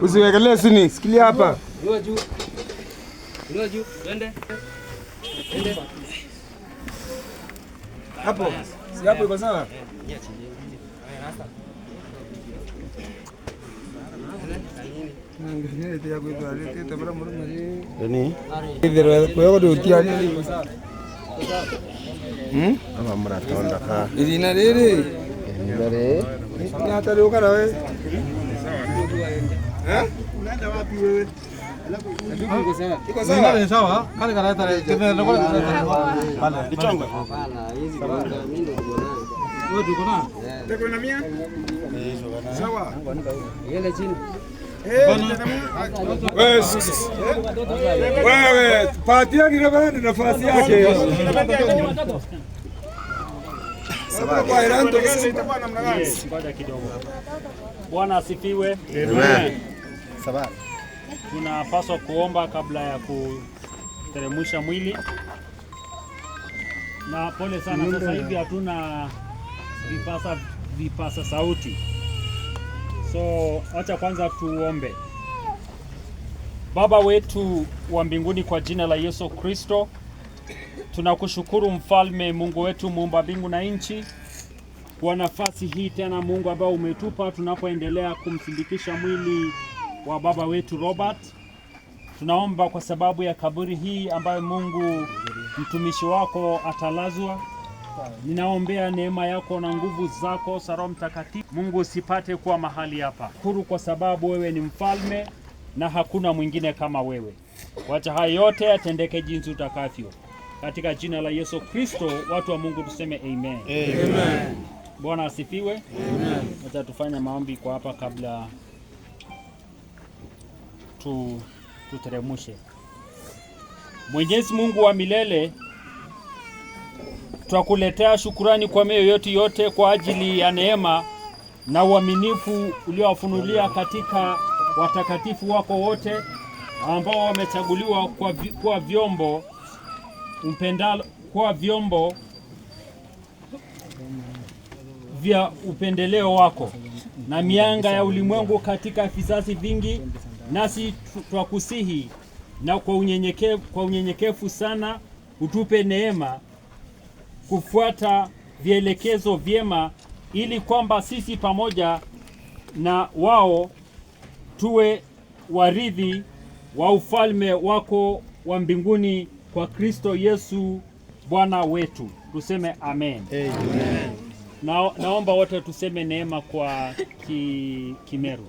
Usiwekelee chini, sikilia hapa. Juu. Twende. Hapo. Si hapo iko sawa? Ama mratonda ka. Irina riri. Ni hatari ukara wewe. Unaenda wapi wewe? Iko sawa? Ni sawa. Kale kana tare. Tena pale. Kichongo. Hapana, hizi bwana mimi ndio niko nayo. Wewe uko na? Teko na mia? Sawa. Yele chini. Wewe patia kile nafasi yake. Kwa Iranto itakuwa namna gani? Ngoja kidogo. Bwana asifiwe. Amen. Sababu tunapaswa kuomba kabla ya kuteremsha mwili. Na pole sana, sasa hivi hatuna vipasa sauti. So acha kwanza tuombe. Baba wetu wa mbinguni, kwa jina la Yesu Kristo, tunakushukuru mfalme, Mungu wetu, muumba mbingu na nchi, kwa nafasi hii tena Mungu ambao umetupa tunapoendelea kumsindikisha mwili wa baba wetu Robert. Tunaomba kwa sababu ya kaburi hii ambayo Mungu mtumishi wako atalazwa. Ninaombea neema yako na nguvu zako za Roho Mtakatifu. Mungu usipate kuwa mahali hapa. Shukuru kwa sababu wewe ni mfalme na hakuna mwingine kama wewe. Wacha haya yote yatendeke jinsi utakavyo. Katika jina la Yesu Kristo, watu wa Mungu tuseme amen. Amen. Bwana asifiwe. Amen. Wacha tufanye maombi kwa hapa kabla tuteremshe. Mwenyezi Mungu wa milele, twakuletea shukurani kwa mioyo yote kwa ajili ya neema na uaminifu uliowafunulia katika watakatifu wako wote ambao wamechaguliwa kwa vyombo upendalo, kwa vyombo vya upendeleo wako na mianga ya ulimwengu katika vizazi vingi. Nasi twakusihi na kwa unyenyekevu sana utupe neema kufuata vielekezo vyema, ili kwamba sisi pamoja na wao tuwe warithi wa ufalme wako wa mbinguni kwa Kristo Yesu Bwana wetu. Tuseme amen. Amen. Naomba wote tuseme neema kwa Kimeru.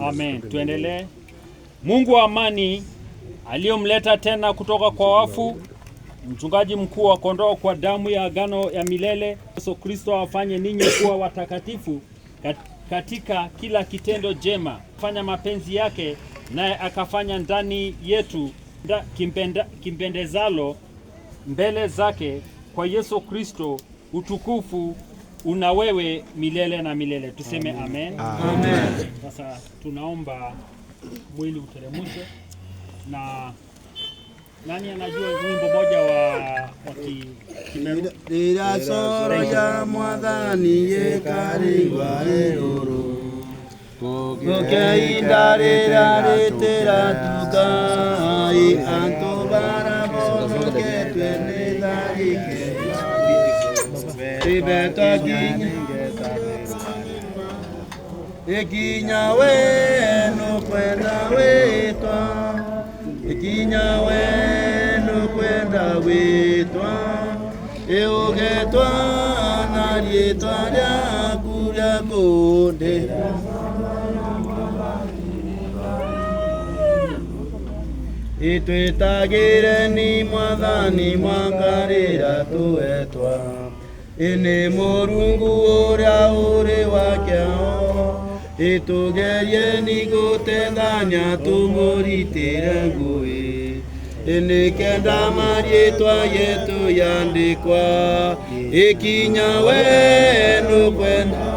Amen. Tuendelee. Mungu wa amani aliyomleta tena kutoka kwa wafu mchungaji mkuu wa kondoo kwa damu ya agano ya milele, Yesu Kristo afanye ninyi kuwa watakatifu katika kila kitendo jema, fanya mapenzi yake, naye akafanya ndani yetu kimpendezalo mbele zake, kwa Yesu Kristo utukufu una wewe milele na milele. Tuseme amen. Amen. Sasa tunaomba mwili uteremshwe. Na nani anajua wimbo moja wa Kimeru? Dira soro ya mwadhani ye karigwa eroro Koke indare dare tera tukai Anto bara bono ke tuene dari ke Tibeta ginya Ekinya weno kwenda wetwa Ekinya weno kwenda wetwa Eugetwa na lietwa ya kuya konde Itwetagire ni mwathani mwangarira tuetwa Ine Murungu uria uri wakiao Itugerie ni gutethania tumuritire ngui inikenda marietwa yetu yandikwa ikinya wenu kwenda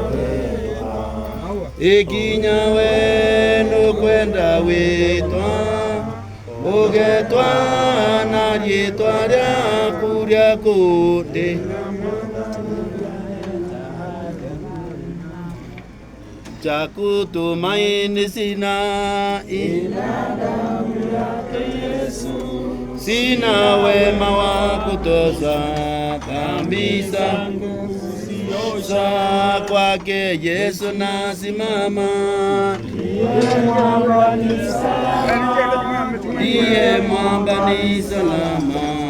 ikinya wenu kwenda witwa ugetwa na rietwa ryaku rya kuti chaku tumaini sina sina wema wa kutosha dhambi zangu za kwake Yesu nasimama ndiye mwamba ni salama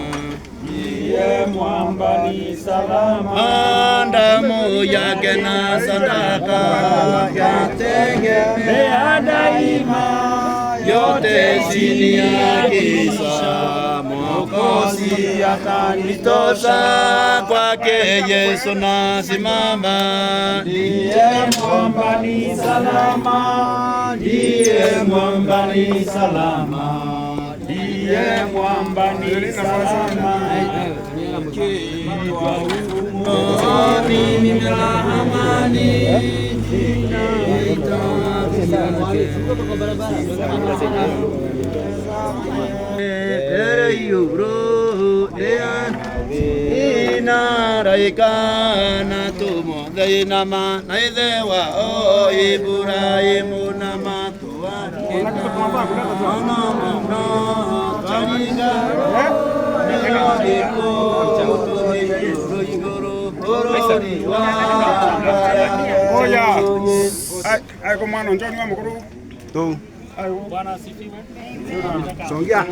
mwamba ni salama, damu yake na sadaka yategemea daima, yote chini ya giza, Mwokozi atanitosha, kwake Yesu nasimama, ndiye mwamba ni salama, ndiye mwamba ni salama, ndiye mwamba ni salama. Mimi la amani inaraikana tumo dainama naidewa o Ibrahimu na matuara Aiko mwana njoni wa mkuru tu. Bwana asifiwe. Songea.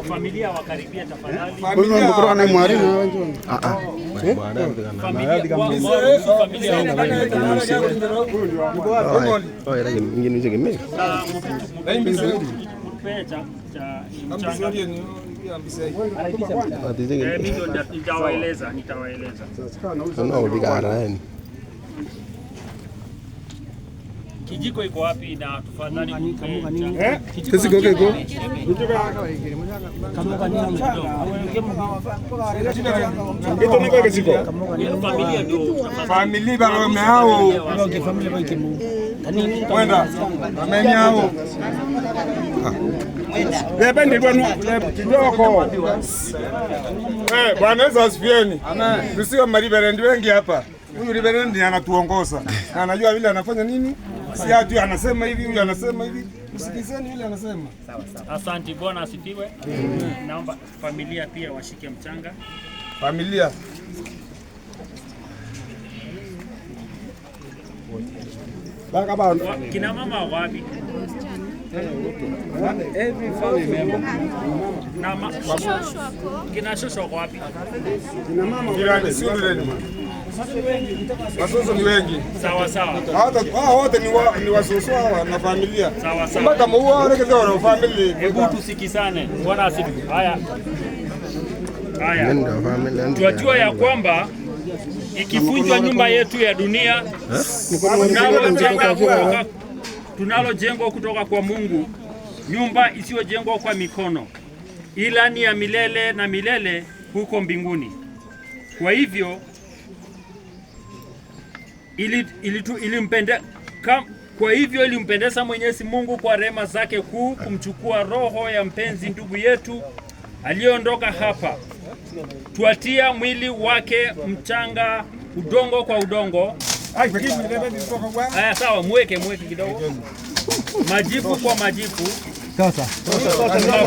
Familia wakaribia tafadhali. Familia mkuru ana mwari na njoni. Familia nitawaeleza. Kijiko iko wapi na tafadhali kijiko kiko ito niko kijiko familia ndio familia balo meao kwenda amenyao Bebe ndibwenu kidogo. Bwana Yesu asifieni. Amen. Tusiwe mariberendi wengi hapa. Huyu riberendi anatuongoza. Na anajua vile anafanya nini? Si ati anasema hivi, huyu anasema hivi. Msikizeni yule anasema. Sawa sawa. Asante, Bwana asifiwe. Naomba familia pia washike mchanga. Familia. Kina mama wapi? Every family member. Kina shosho wapi? Kina mama jirani sio ndani. Wasoso ni wengi. Sawa sawa. Hao wote ni wasoso na familia. Sawa sawa. Mpaka muua wale kwa family. Hebu tusikizane. Bwana asifiwe. Haya. Tunajua ya kwamba ikivunjwa nyumba yetu ya dunia, tunalojengwa kutoka kwa Mungu, nyumba isiyojengwa kwa mikono, ila ni ya milele na milele huko mbinguni. Kwa hivyo ilimpendeza Mwenyezi Mungu kwa rehema zake kuu kumchukua roho ya mpenzi ndugu yetu aliyeondoka hapa, tuatia mwili wake mchanga, udongo kwa udongo. Sawa, mweke kidogo. Majivu kwa majivu. Sasa.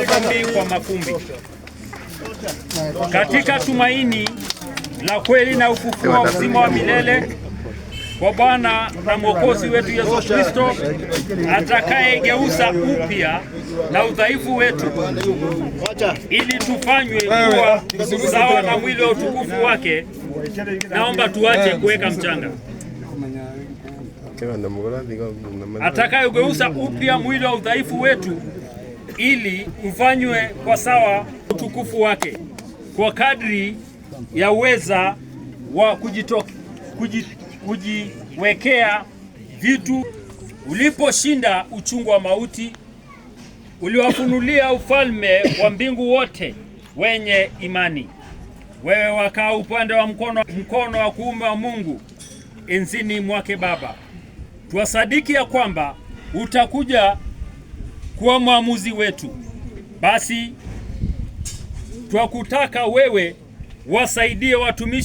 Mafumbi kwa mafumbi. Katika tumaini la kweli na ufufuo wa uzima wa milele kwa Bwana na Mwokozi wetu Yesu Kristo, atakayegeuza upya na udhaifu wetu ili tufanywe kuwa sawa na mwili wa utukufu wake. Naomba tuache kuweka mchanga. Atakayegeuza upya mwili wa udhaifu wetu ili ufanywe kwa sawa utukufu wake, kwa kadri ya uweza wa kujiwekea vitu, uliposhinda uchungu wa mauti, uliwafunulia ufalme wa mbingu wote wenye imani. Wewe wakaa upande wa mkono wa kuume wa Mungu enzini mwake Baba. Twasadiki ya kwamba utakuja kuwa mwamuzi wetu. Basi twakutaka wewe wasaidie watumishi